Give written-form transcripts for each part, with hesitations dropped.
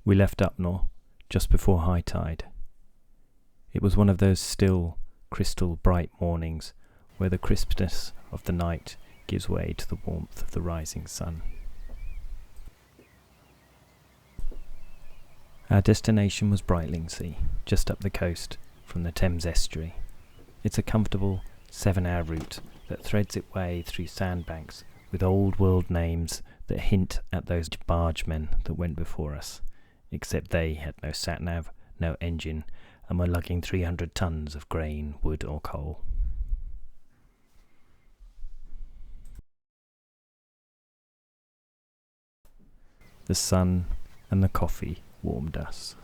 We left Upnor just before high tide. It was one of those still, crystal bright mornings where the crispness of the night gives way to the warmth of the rising sun. Our destination was Brightlingsea, just up the coast from the Thames estuary. It's a comfortable 7-hour route that threads its way through sandbanks with old world names that hint at those bargemen that went before us, except they had no sat-nav, no engine, and were lugging 300 tons of grain, wood or coal. The sun and the coffee warmed us.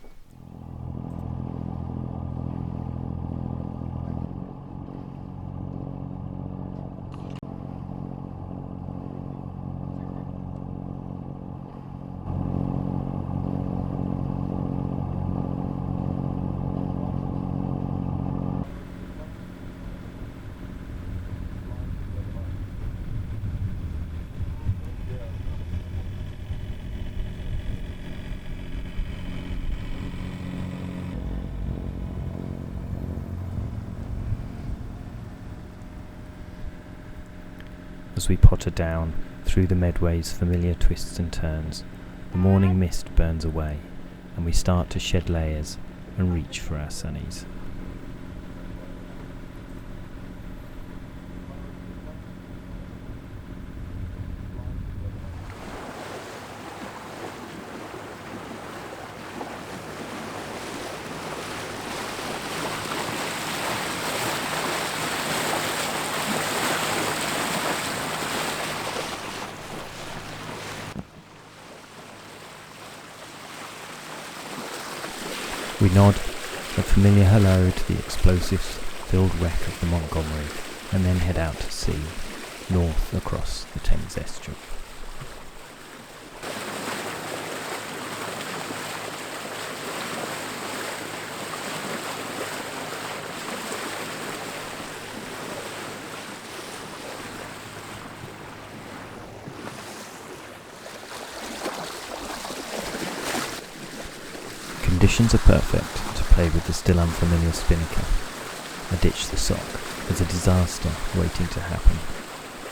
As we potter down through the Medway's familiar twists and turns, the morning mist burns away, and we start to shed layers and reach for our sunnies. We nod a familiar hello to the explosives-filled wreck of the Montgomery, and then head out to sea, north across the Thames estuary. Conditions are perfect to play with the still unfamiliar spinnaker. I ditch the sock as a disaster waiting to happen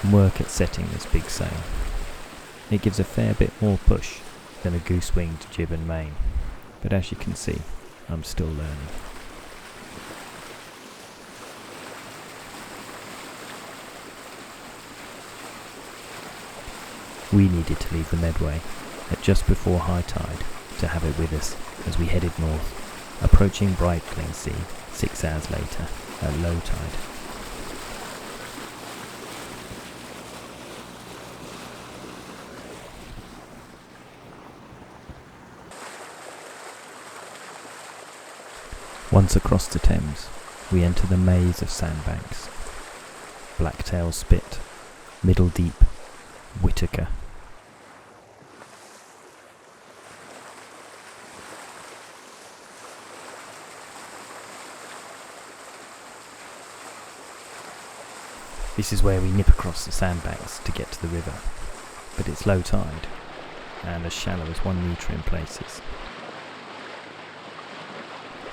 and work at setting this big sail. It gives a fair bit more push than a goose-winged jib and main, but as you can see, I'm still learning. We needed to leave the Medway at just before high tide to have it with us as we headed north, approaching Brightlingsea 6 hours later at low tide. Once across the Thames, we enter the maze of sandbanks. Blacktail Spit, Middle Deep, Whitaker. This is where we nip across the sandbanks to get to the river, but it's low tide and as shallow as 1 metre in places.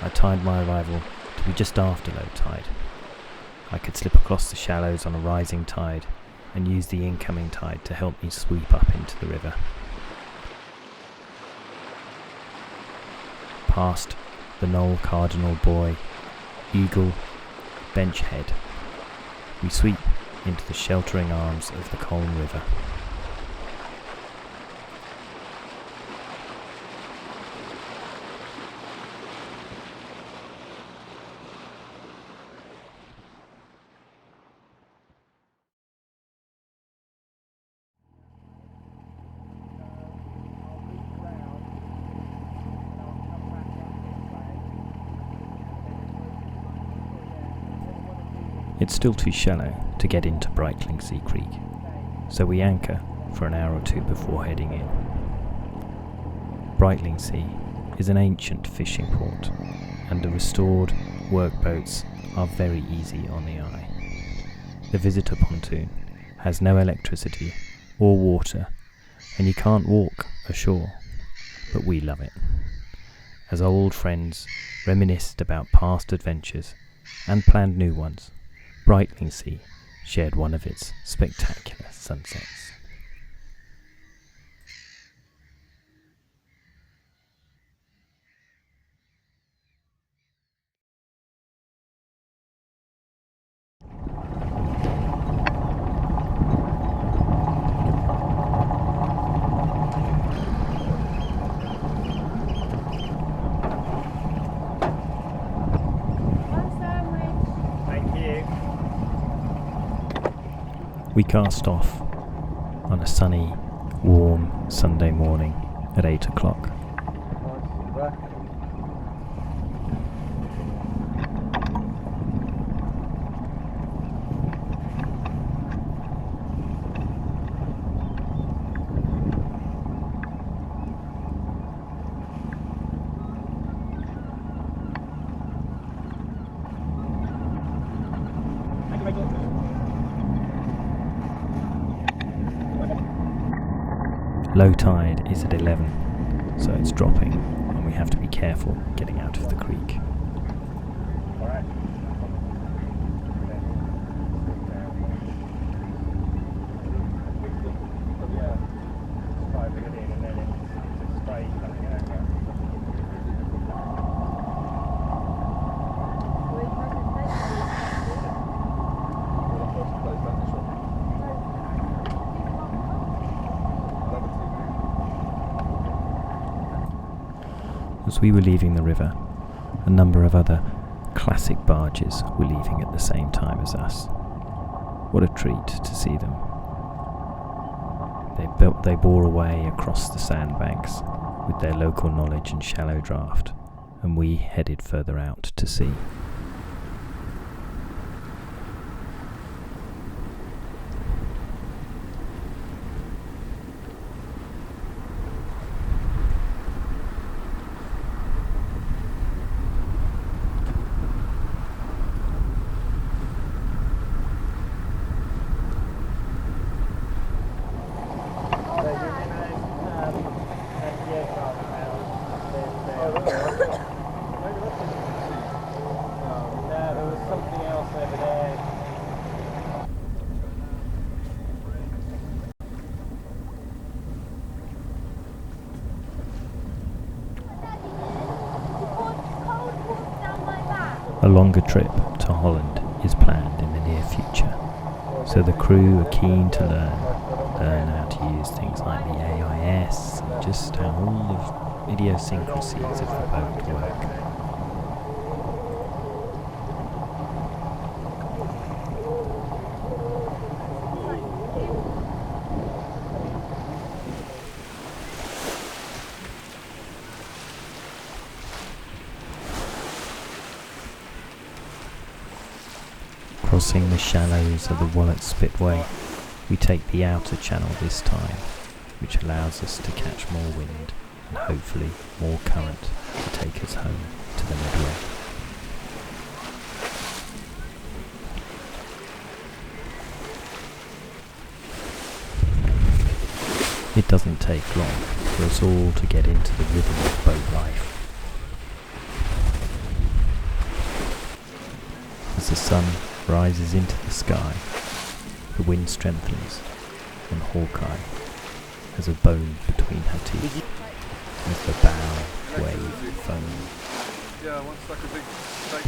I timed my arrival to be just after low tide. I could slip across the shallows on a rising tide and use the incoming tide to help me sweep up into the river. Past the Knoll Cardinal Buoy, Eagle, Bench Head, we sweep into the sheltering arms of the Colne River. It's still too shallow to get into Brightlingsea Creek, so we anchor for an hour or two before heading in. Brightlingsea is an ancient fishing port, and the restored workboats are very easy on the eye. The visitor pontoon has no electricity or water, and you can't walk ashore, but we love it. as old friends reminisced about past adventures and planned new ones, Brightlingsea shared one of its spectacular sunsets. We cast off on a sunny, warm Sunday morning at 8 o'clock. Low tide is at 11, so it's dropping, and we have to be careful getting out of the creek. As we were leaving the river, a number of other classic barges were leaving at the same time as us. What a treat to see them. They bore away across the sandbanks with their local knowledge and shallow draft, and we headed further out to sea. A longer trip to Holland is planned in the near future, so the crew are keen to learn how to use things like the AIS and just how all the idiosyncrasies of the boat work. Crossing the shallows of the Medway, we take the outer channel this time, which allows us to catch more wind and hopefully more current to take us home to the Medway. It doesn't take long for us all to get into the rhythm of boat life. As the sun rises into the sky, the wind strengthens, and Hawkeye has a bone between her teeth as the bow wave foams. Yeah, one stuck a big steak.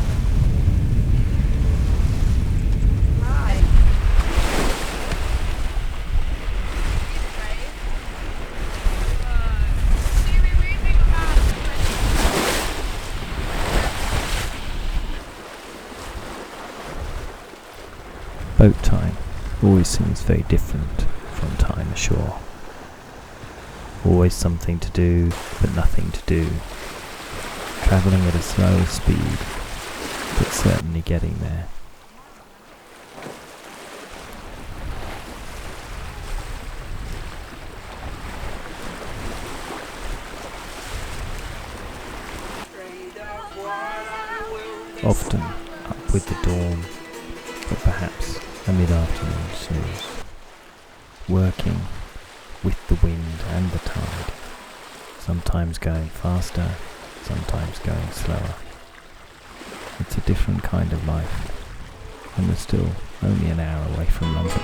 Boat time always seems very different from time ashore. Always something to do, but nothing to do. Travelling at a slow speed, but certainly getting there. Often up with the dawn, but perhaps a mid-afternoon snooze. Working with the wind and the tide, sometimes going faster, sometimes going slower. It's a different kind of life, and we're still only an hour away from London.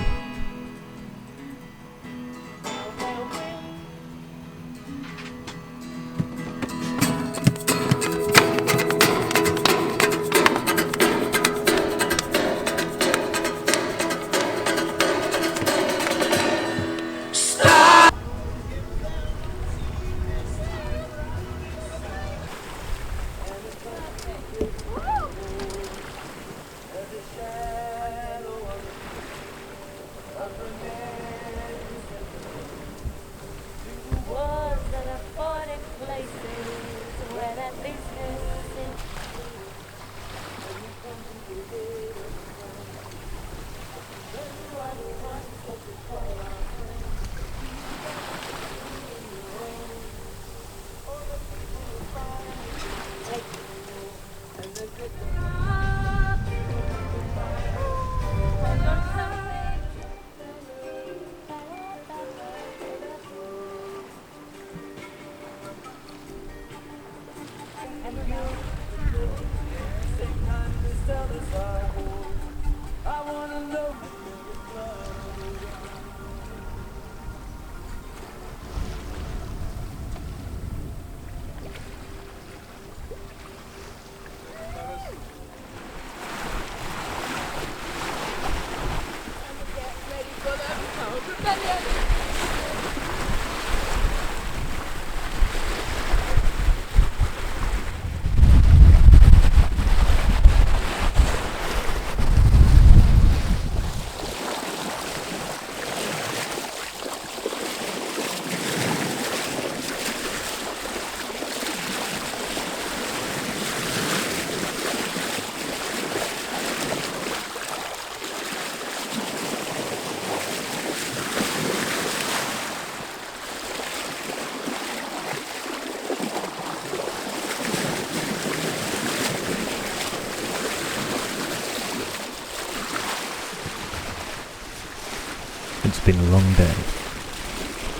It's been a long day,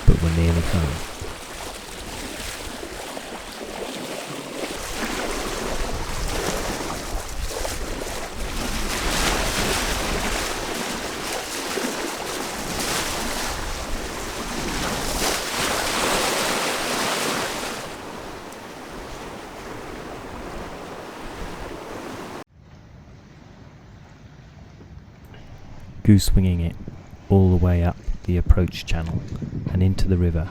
but we're nearly home. Goose winging it all the way up the approach channel and into the river.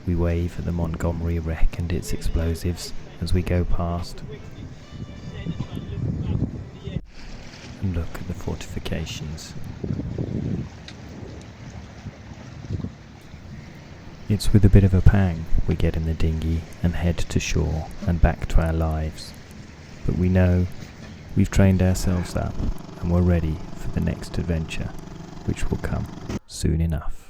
We wave at the Montgomery wreck and its explosives as we go past, and look at the fortifications. It's with a bit of a pang we get in the dinghy and head to shore and back to our lives, but we know we've trained ourselves up and we're ready for the next adventure, which will come soon enough.